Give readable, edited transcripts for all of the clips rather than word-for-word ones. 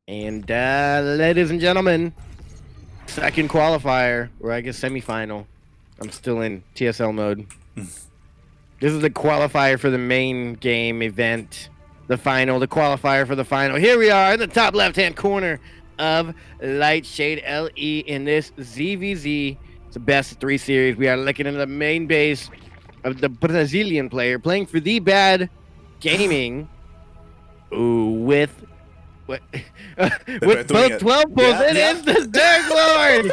And ladies and gentlemen, second qualifier, or I guess semifinal. I'm still in TSL mode. This is the qualifier for the main game event. The final, the qualifier for the final. Here we are in the top left-hand corner of Lightshade LE in this ZvZ. It's the best of 3 series. We are looking into the main base of the Brazilian player playing for the Bad Gaming. Ooh, with both 12 pulls. Yeah, it is the TheZergLord.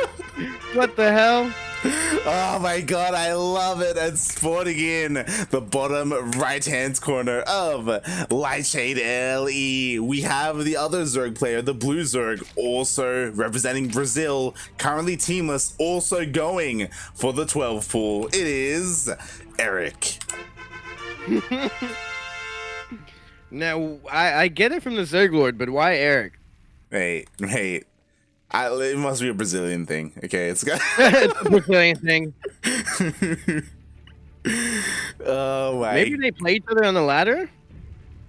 What the hell? Oh my god, I love it. And sporting in the bottom right hand corner of Lightshade LE, we have the other Zerg player, the blue Zerg, also representing Brazil, currently teamless, also going for the 12 pool. It is Erik. Now, I get it from the TheZergLord, but why Erik? Wait. It must be a Brazilian thing. Okay, it's got it's a Brazilian thing. Oh my. Maybe they play each other on the ladder?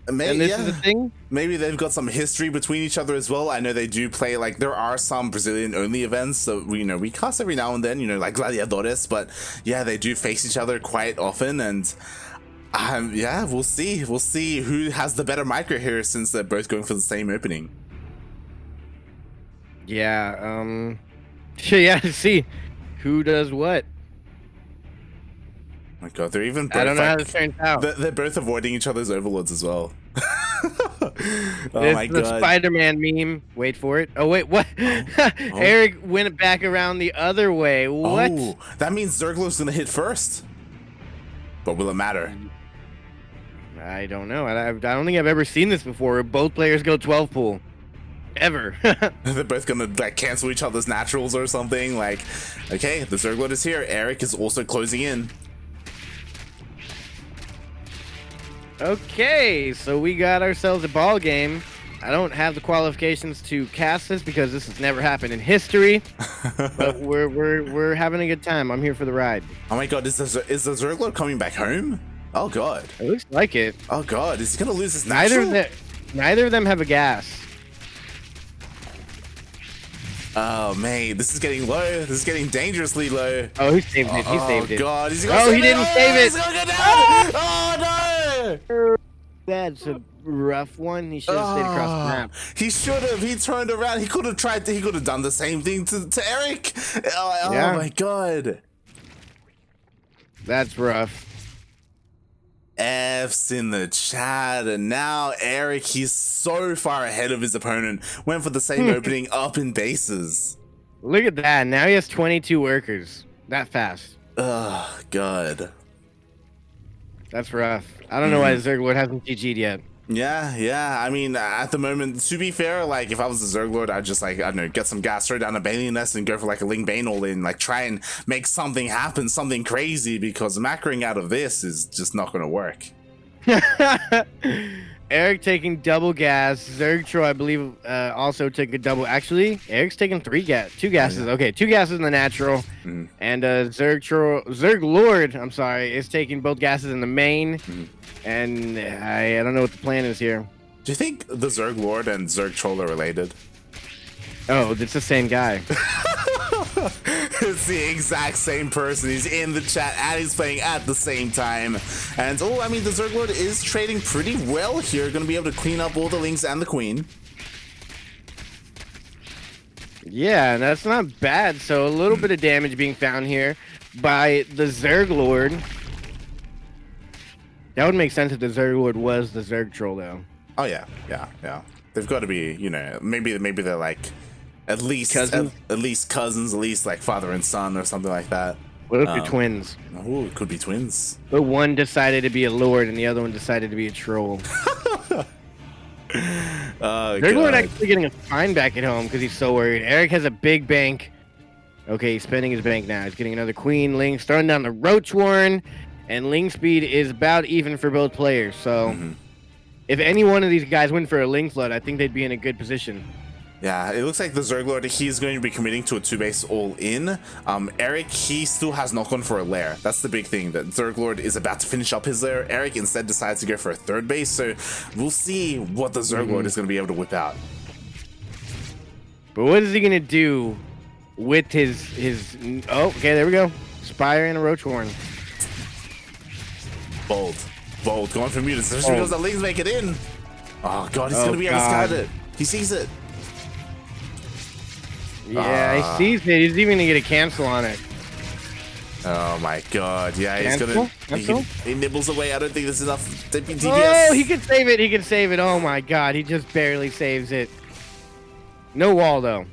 Maybe, and this is a thing? Maybe they've got some history between each other as well. I know they do play, like, there are some Brazilian only events, so we cast every now and then, like Gladiadores, but yeah, they do face each other quite often, and yeah, we'll see who has the better micro here since they're both going for the same opening. Yeah, yeah, see who does what. Oh my god, they're even both, I don't know how this turns out. They're both avoiding each other's overlords as well. Oh my god. The Spider-Man meme. Wait for it. Oh wait, what? Erik went back around the other way. What? Oh, that means ZergLord's gonna hit first. But will it matter? I don't know. I don't think I've ever seen this before where both players go 12 pool. Ever. They're both gonna like cancel each other's naturals or something. Like, okay, the TheZergLord is here. Erik is also closing in. Okay, so we got ourselves a ball game. I don't have the qualifications to cast this because this has never happened in history. But we're having a good time. I'm here for the ride. Oh my god, is the TheZergLord coming back home? Oh god. It looks like it. Oh god, is he gonna lose his natural? Neither of them have a gas. Oh man, this is getting low. This is getting dangerously low. Oh, he saved it. He saved it. Oh god, he didn't save it. He's gonna go down. Oh no! That's a rough one. He should have stayed across the map. He should have. He turned around. He could have tried to. He could have done the same thing to Erik. Oh yeah. My god. That's rough. F's in the chat, and now Erik, he's so far ahead of his opponent. Went for the same opening up in bases. Look at that. Now he has 22 workers. That fast. Oh god. That's rough. I don't know why the TheZergLord hasn't GG'd yet. Yeah. I mean, at the moment, to be fair, like, if I was the TheZergLord, I'd just, like, I don't know, get some gas, throw down a Bane Nest, and go for, like, a Ling Bane all in. Like, try and make something happen, something crazy, because macroing out of this is just not going to work. Erik taking double gas. ZergTro, I believe, also took a double. Actually, Erik's taking 2 gases. Okay, 2 gases in the natural. And TheZergLord, I'm sorry, is taking both gases in the main. And I don't know what the plan is here. Do you think the TheZergLord and ZergTroll are related? Oh, it's the same guy. It's the exact same person. He's in the chat and he's playing at the same time. And oh, I mean, the TheZergLord is trading pretty well here. Going to be able to clean up all the Lings and the Queen. Yeah, that's not bad. So a little bit of damage being found here by the TheZergLord. That would make sense if the TheZergLord was the ZergTroll, though. Oh yeah. They've got to be, maybe they're like at least cousins, at least like father and son or something like that. What if they're twins? Oh, it could be twins. But one decided to be a lord and the other one decided to be a troll. TheZergLord actually getting a fine back at home because he's so worried. Erik has a big bank. Okay, he's spending his bank now. He's getting another Queen. Ling's throwing down the Roach Warren. And Ling speed is about even for both players. So if any one of these guys went for a Ling flood, I think they'd be in a good position. Yeah, it looks like the TheZergLord, he's going to be committing to a 2-base all-in. Erik, he still has not gone for a lair. That's the big thing, that TheZergLord is about to finish up his lair. Erik instead decides to go for a 3rd base, so we'll see what the TheZergLord is going to be able to whip out. But what is he gonna do with his? Oh, okay, there we go. Spire and a Roach Horn. Bold, going for mutas. Especially because the Lings make it in. Oh god, he's gonna be able to scout it. He sees it. Yeah, he sees it. He's even gonna get a cancel on it. Oh my god, yeah, he's gonna. He nibbles away. I don't think there's enough DPS. Oh, he can save it. He can save it. Oh my god, he just barely saves it. No wall though.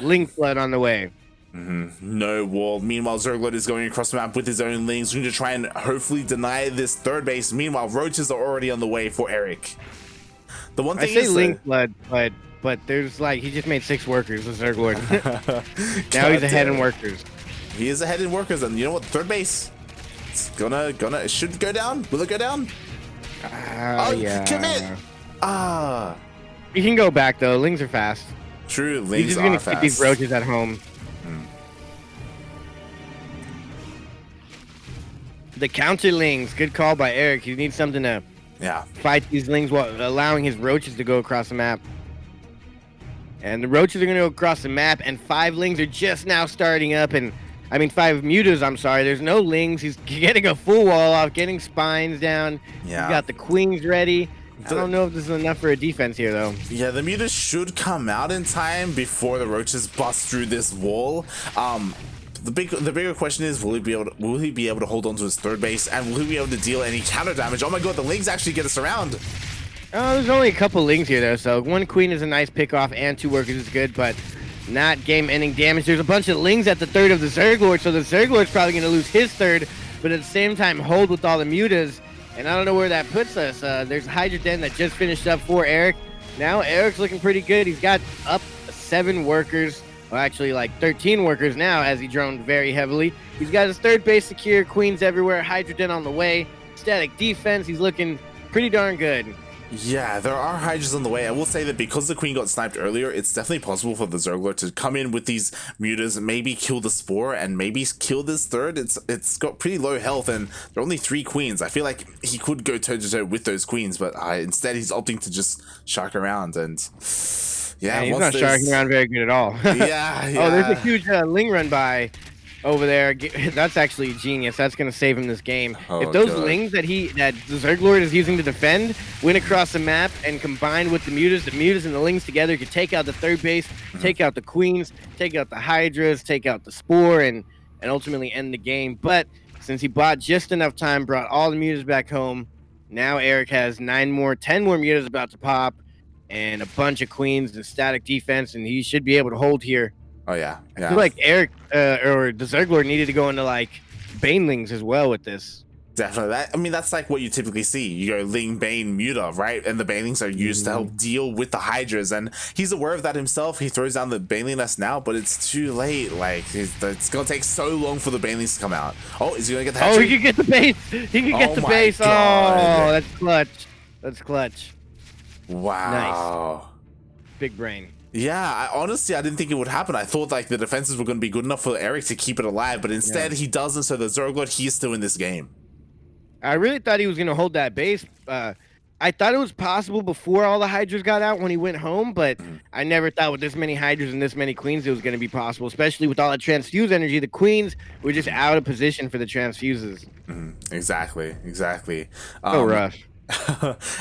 Link flood on the way. No wall. Meanwhile, ZergLord is going across the map with his own Lings, going to try and hopefully deny this third base. Meanwhile, roaches are already on the way for Erik. The one thing I say Link flood, but there's like he just made 6 workers with ZergLord. Now he's ahead in workers. He is ahead in workers, and you know what? Third base. It's gonna. It should go down. Will it go down? Oh yeah. Commit. You can go back though. Lings are fast. True. Lings He's just are gonna fast. keep these roaches at home. The counter Lings. Good call by Erik. He needs something to fight these Lings while allowing his roaches to go across the map. And the roaches are going to go across the map, and 5 Lings are just now starting up, and I mean 5 mutas, I'm sorry. There's no Lings. He's getting a full wall off, getting spines down. Yeah. He's got the queens ready. I don't know if this is enough for a defense here, though. Yeah, the mutas should come out in time before the roaches bust through this wall. The bigger question is, will he be able to hold on to his third base, and will he be able to deal any counter damage? Oh my god, the Lings actually get us around. Oh, there's only a couple Lings here, though, so 1 queen is a nice pick-off, and 2 workers is good, but not game-ending damage. There's a bunch of Lings at the third of the ZergLord, so the ZergLord's probably going to lose his third, but at the same time hold with all the mutas, and I don't know where that puts us. There's Hydra Den that just finished up for Erik. Now Erik's looking pretty good. He's got up 7 workers, well, actually like 13 workers now, as he droned very heavily. He's got his third base secure, queens everywhere, Hydra Den on the way, static defense. He's looking pretty darn good. Yeah, there are Hydras on the way. I will say that because the queen got sniped earlier, it's definitely possible for the ZergLord to come in with these mutas, maybe kill the spore, and maybe kill this third. It's got pretty low health, and there are only 3 queens. I feel like he could go toe-to-toe with those queens, but instead he's opting to just shark around, and yeah, he's not sharking around very good at all. Yeah. Oh, there's a huge Ling run by over there. That's actually genius. That's going to save him this game. If those Lings that the ZergLord is using to defend went across the map and combined with the mutas and the Lings together could take out the third base, take out the queens, take out the Hydras, take out the spore, and ultimately end the game. But since he bought just enough time, brought all the mutas back home, now Erik has 10 more mutas about to pop, and a bunch of queens and static defense, and he should be able to hold here. Oh yeah. I feel like Erik or the ZergLord needed to go into like Banelings as well with this. Definitely. That's like what you typically see. You go Ling, Bane, Muta, right? And the Banelings are used to help deal with the Hydras, and he's aware of that himself. He throws down the Baneling nest now, but it's too late. Like it's gonna take so long for the Banelings to come out. Oh, is he gonna get the hatchery? Oh, he can get the base. He can get the base. God. Oh, that's clutch. That's clutch. Wow. Nice. Big brain. Yeah, honestly, I didn't think it would happen. I thought like the defenses were going to be good enough for Erik to keep it alive, but instead he doesn't. So the ZergLord, he is still in this game. I really thought he was going to hold that base. I thought it was possible before all the Hydras got out when he went home, but I never thought with this many Hydras and this many queens it was going to be possible, especially with all that transfuse energy. The queens were just out of position for the transfuses. Exactly. So rough.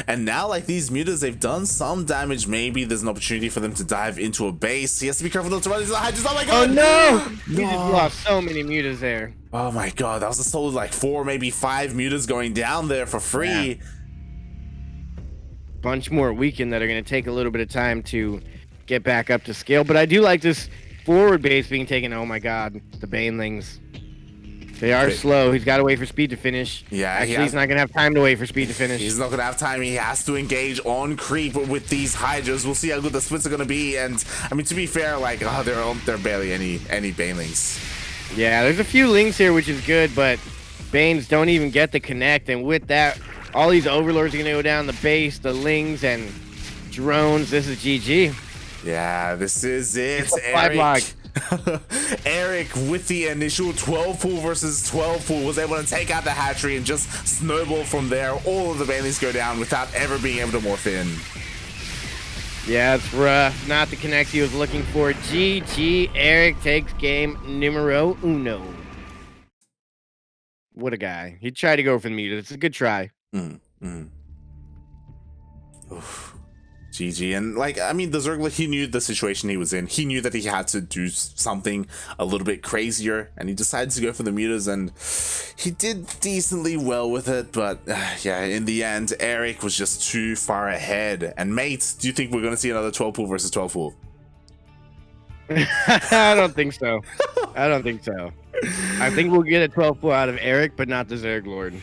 And now, like, these mutas, they've done some damage. Maybe there's an opportunity for them to dive into a base. He has to be careful not to run into the Hydras. Oh my god! Oh no! He just lost so many mutas there. Oh my god, that was a solid like 4, maybe 5 mutas going down there for free. Yeah. Bunch more weakened that are going to take a little bit of time to get back up to scale. But I do like this forward base being taken. Oh my god, the Banelings. They are slow. He's got to wait for speed to finish. Yeah, actually, he's not going to have time to wait for speed to finish. He's not going to have time. He has to engage on creep with these Hydras. We'll see how good the splits are going to be. And I mean, to be fair, like, they're barely any Banelings. Yeah, there's a few Lings here, which is good, but Banes don't even get the connect. And with that, all these Overlords are going to go down the base, the Lings, and drones. This is GG. Yeah, this is it, Erik. Erik with the initial 12 pool versus 12 pool was able to take out the hatchery and just snowball from there. All of the Banelings go down without ever being able to morph in. Yeah, it's rough. Not the connect he was looking for. GG. Erik takes game numero uno. What a guy. He tried to go for the meter. It's a good try. Oof. GG. And like, I mean, TheZergLord, he knew the situation he was in. He knew that he had to do something a little bit crazier, and he decided to go for the meters, and he did decently well with it. But yeah, in the end, Erik was just too far ahead. And mate, do you think we're gonna see another 12 pool versus 12 pool? I don't think so. I don't think so. I think we'll get a 12 pool out of Erik, but not TheZergLord.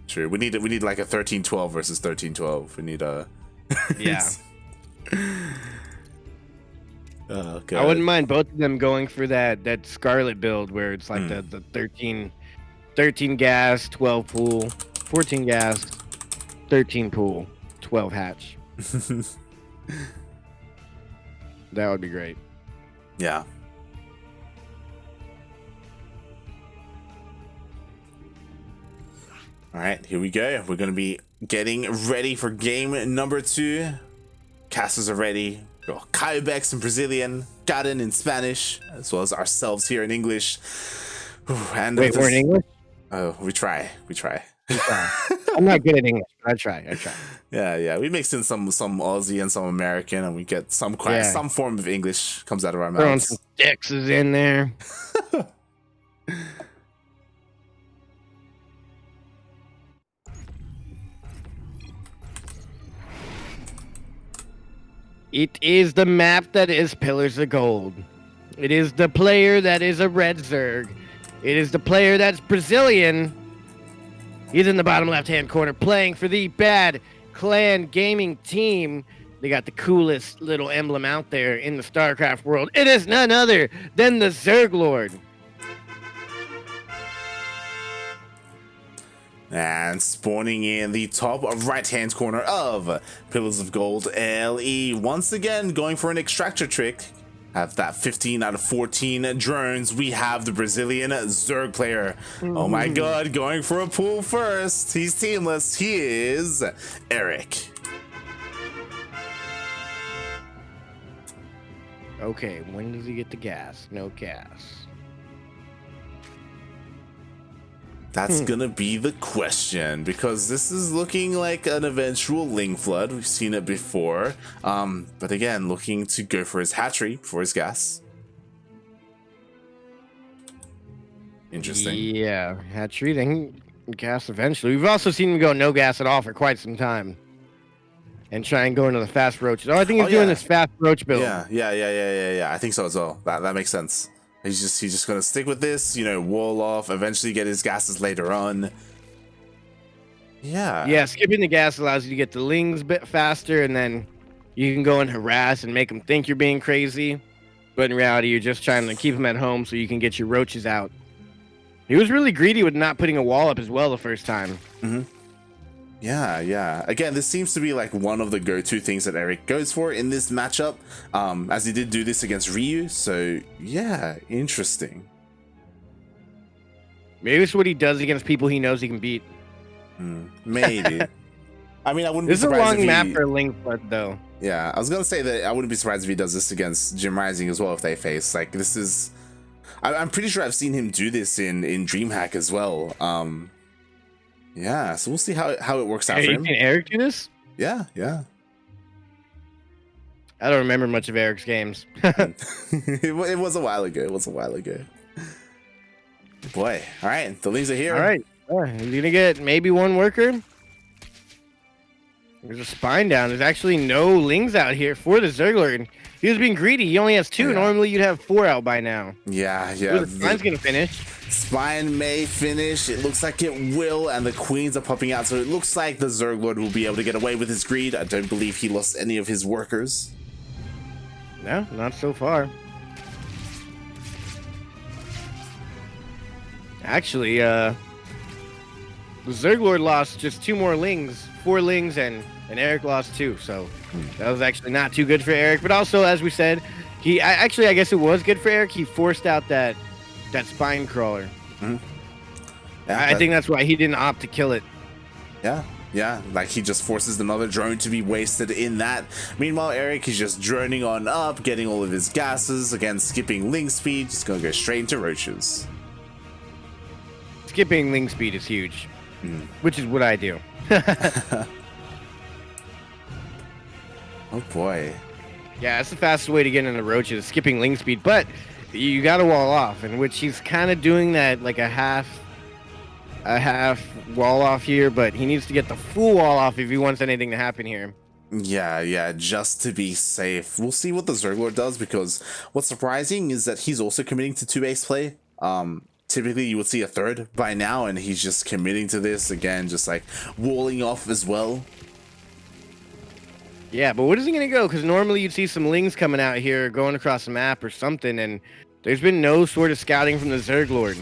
True. We need like a 13-12 versus 13-12. We need a yeah. Oh, I wouldn't mind both of them going for that Scarlet build where it's like the 13 gas, 12 pool, 14 gas, 13 pool, 12 hatch. That would be great. Yeah. All right, here we go. We're going to be getting ready for game number 2. Casters are ready. Got Kybex in Brazilian, Garden in Spanish, as well as ourselves here in English. And wait, we're in English? Oh, we try. I'm not good at English, but I try. Yeah. We mix in some Aussie and some American, and we get some form of English comes out of our mouths. Throwing some Dixes in there. It is the map that is Pillars of Gold. It is the player that is a red Zerg. It is the player that's Brazilian. He's in the bottom left-hand corner playing for the Bad Clan Gaming team. They got the coolest little emblem out there in the StarCraft world. It is none other than the ZergLord. And spawning in the top right-hand corner of Pillars of Gold, LE once again going for an extractor trick. Have that 15 out of 14 drones. We have the Brazilian Zerg player. Oh my god, going for a pool first. He's teamless. He is Erik. Okay, when does he get the gas? No gas. That's gonna be the question, because this is looking like an eventual Ling Flood. We've seen it before. But again, looking to go for his hatchery for his gas. Interesting. Yeah, hatchery, then gas eventually. We've also seen him go no gas at all for quite some time. And try and go into the fast roaches. Oh, I think he's doing this fast roach build. Yeah. I think so as well. That makes sense. He's just gonna stick with this, you know, wall off, eventually get his gases later on. Yeah, skipping the gas allows you to get the lings a bit faster, and then you can go and harass and make them think you're being crazy, but in reality you're just trying to keep them at home so you can get your roaches out. He was really greedy with not putting a wall up as well the first time. Yeah. Again, this seems to be like one of the go-to things that Erik goes for in this matchup, as he did do this against Ryu. So yeah, interesting. Maybe it's what he does against people he knows he can beat. Maybe. I mean, I wouldn't this be surprised is a long map for Ling Flood, though. Yeah, I was gonna say that I wouldn't be surprised if he does this against Jim Rising as well if they face. Like, this is... I'm pretty sure I've seen him do this in DreamHack as well. Yeah, so we'll see how it works out for him. Can Erik do this? Yeah. I don't remember much of Erik's games. It was a while ago. Boy, all right, the lings are here. All right, he's gonna get maybe one worker. There's a spine down. There's actually no lings out here for the ZergLord. He was being greedy. He only has 2. Yeah. Normally you'd have 4 out by now. Yeah. The spine's gonna finish. Spine may finish. It looks like it will, and the queens are popping out. So it looks like the ZergLord will be able to get away with his greed. I don't believe he lost any of his workers. No, not so far. Actually, the ZergLord lost just 2 more lings, 4 lings, and Erik lost 2. So that was actually not too good for Erik. But also, as we said, I guess it was good for Erik. He forced out that spine crawler. Yeah, I think that's why he didn't opt to kill it. Yeah, Yeah, like he just forces another drone to be wasted in that. Meanwhile, Erik is just droning on up, getting all of his gases, again skipping link speed, just gonna go straight into roaches. Skipping link speed is huge, which is what I do. Oh boy. Yeah, that's the fastest way to get into roaches, skipping link speed, but you gotta wall off, in which he's kind of doing that like a half wall off here, but he needs to get the full wall off if he wants anything to happen here. Yeah, just to be safe. We'll see what the ZergLord does, because what's surprising is that he's also committing to 2-base play. Typically you would see a third by now, and he's just committing to this again, just like walling off as well. Yeah, but what is he gonna go? Because normally you'd see some lings coming out here, going across the map or something, and there's been no sort of scouting from the ZergLord.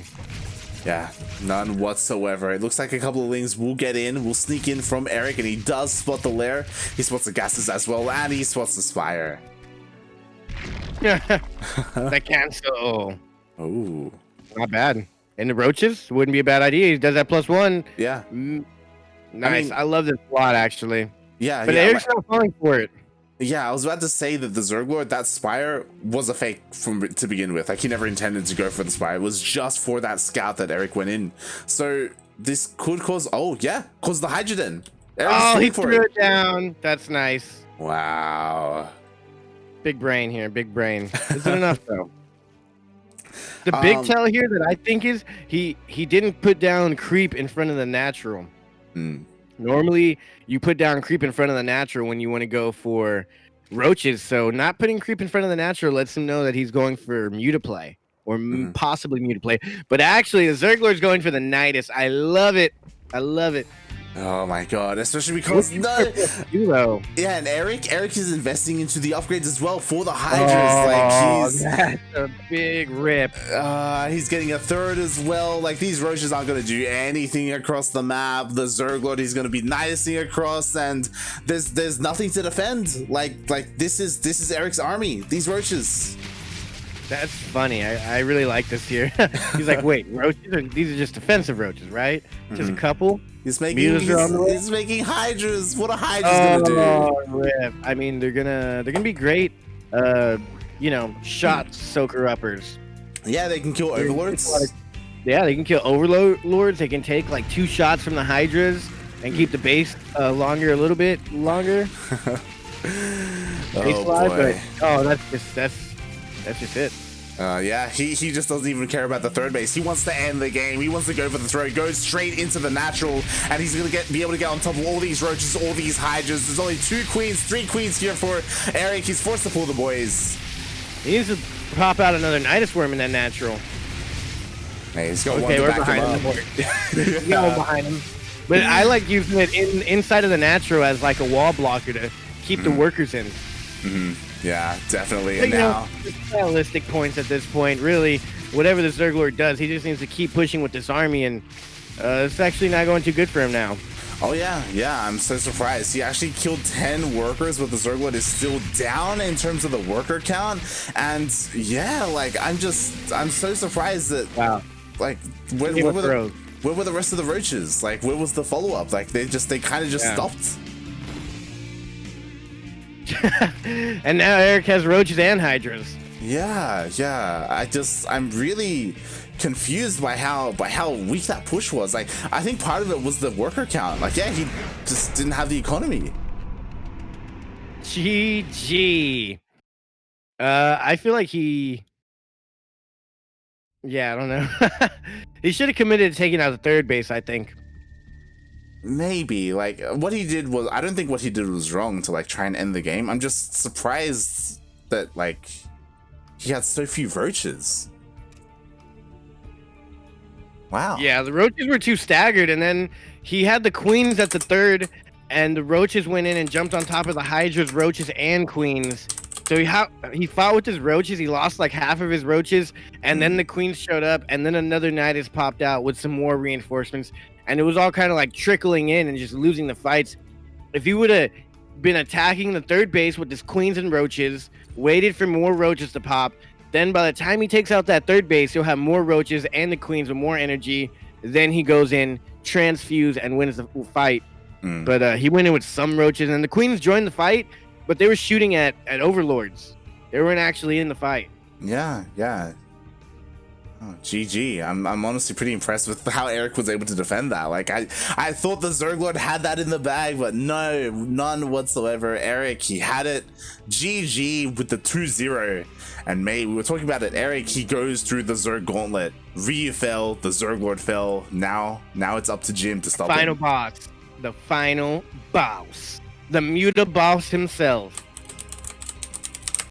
Yeah, none whatsoever. It looks like a couple of lings will get in, will sneak in from Erik, and he does spot the lair. He spots the gases as well, and he spots the spire. That cancel. Oh, not bad. And the roaches wouldn't be a bad idea. He does that +1. Yeah. Nice. I love this plot, actually. Yeah, but Erik's not falling for it. Yeah, I was about to say that the ZergLord, that spire was a fake to begin with. Like, he never intended to go for the spire. It was just for that scout that Erik went in. So this could cause, cause the hydrogen. He threw it down. That's nice. Wow. Big brain here, big brain. Is it enough though? The big tell here that I think is he didn't put down creep in front of the natural. Normally, you put down creep in front of the natural when you want to go for roaches. So not putting creep in front of the natural lets him know that he's going for mutaplay or possibly mutaplay. But actually, the ZergLord's going for the Nidus. I love it. I love it. Oh my god, especially because yeah, and Erik is investing into the upgrades as well for the Hydras. That's a big rip. He's getting a third as well. Like, these roaches aren't going to do anything across the map. The ZergLord, he's going to be Nidusing across, and there's nothing to defend. Like this is Erik's army. These roaches. That's funny. I really like this here. He's like, wait, roaches? These are just defensive roaches, right? Just a couple. He's making Hydras. What are Hydras gonna do? Rip. I mean, they're gonna be great. Shot soaker uppers. Yeah, they can kill overlords. Yeah, they can kill overlords. They can take like 2 shots from the Hydras and keep the base a little bit longer. That's just it. Yeah, he just doesn't even care about the third base. He wants to end the game. He wants to go for the throw. Goes straight into the natural, and he's gonna be able to get on top of all these roaches, all these Hydras. There's only 2 queens, 3 queens here for Erik. He's forced to pull the boys. He needs to pop out another Nidus worm in that natural. Hey, he's got one to back him up. He's got one behind him. But I like using it inside of the natural as like a wall blocker to keep the workers in. Yeah, definitely. But, now, stylistic points at this point. Really, whatever the ZergLord does, he just needs to keep pushing with this army, and it's actually not going too good for him now. Oh yeah, I'm so surprised. He actually killed 10 workers, but the ZergLord is still down in terms of the worker count. And yeah, like I'm so surprised that like where were the rest of the roaches? Like, where was the follow-up? Like, they kind of just stopped. And now Erik has roaches and Hydras. Yeah. I'm really confused by how weak that push was. Like, I think part of it was the worker count. Like, yeah, he just didn't have the economy. GG. I feel like I don't know. He should have committed to taking out the third base, I think. Maybe. Like, what he did was, I don't think what he did was wrong to like try and end the game. I'm just surprised that like he had so few roaches. Wow. Yeah, the roaches were too staggered, and then he had the queens at the third, and the roaches went in and jumped on top of the Hydras, roaches, and queens. So he fought with his roaches. He lost like half of his roaches, and then the queens showed up, and then another Nidus popped out with some more reinforcements. And it was all kind of like trickling in and just losing the fights. If he would have been attacking the third base with his queens and roaches, waited for more roaches to pop, then by the time he takes out that third base, he'll have more roaches and the queens with more energy. Then he goes in, transfuse, and wins the fight. But he went in with some roaches, and the queens joined the fight, but they were shooting at overlords. They weren't actually in the fight. Yeah. Oh, GG. I'm honestly pretty impressed with how Erik was able to defend that. Like I thought the ZergLord had that in the bag, but no, none whatsoever. Erik, he had it. GG with the 2-0. And mate, we were talking about it. Erik, he goes through the Zerg gauntlet. Ryu fell, the ZergLord fell. Now it's up to Jim to stop Final him. boss. The final boss. The muta boss himself.